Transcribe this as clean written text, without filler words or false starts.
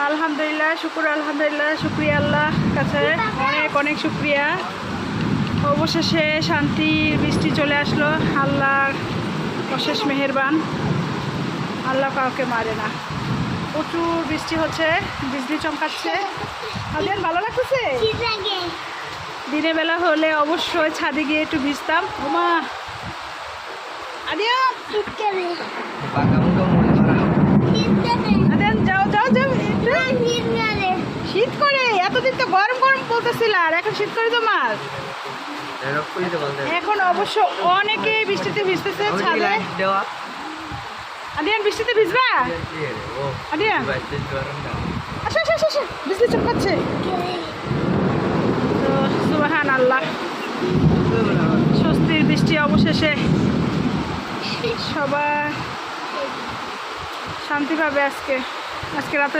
আলহামদুলিল্লাহ, আলহামদুলিল্লাহ, শুক্রিয়া আল্লাহ কাছে অনেক অনেক শুক্রিয়া। অবশেষে শান্তির বৃষ্টি চলে আসলো। আল্লাহর অশেষ মেহেরবান, আল্লাহ কাউকে মারে না। প্রচুর বৃষ্টি হচ্ছে, বিজলি চমকাচ্ছে। আদিয়ান ভালো লাগতেছে? দিনের বেলা হলে অবশ্যই ছাদে গিয়ে একটু ভিজতাম। ওমা আদিয়ান, আদিয়ান যাও যাও যাও। শীত করে, এতদিন তো গরম গরম বলতেছিল, আর এখন শীত করে তোমার। এখন অবশ্য অনেকে বৃষ্টিতে ভিজতেছে ছাদে। আদিয়ান বৃষ্টিতে ভিজবা? আদিয়ান আসো আসো আসো আসো, বৃষ্টি চমকাচ্ছে তো। সুবহান আল্লাহ, স্বস্তির বৃষ্টি অবশেষে। সবাই শান্তি পাবে আজকে রাতে।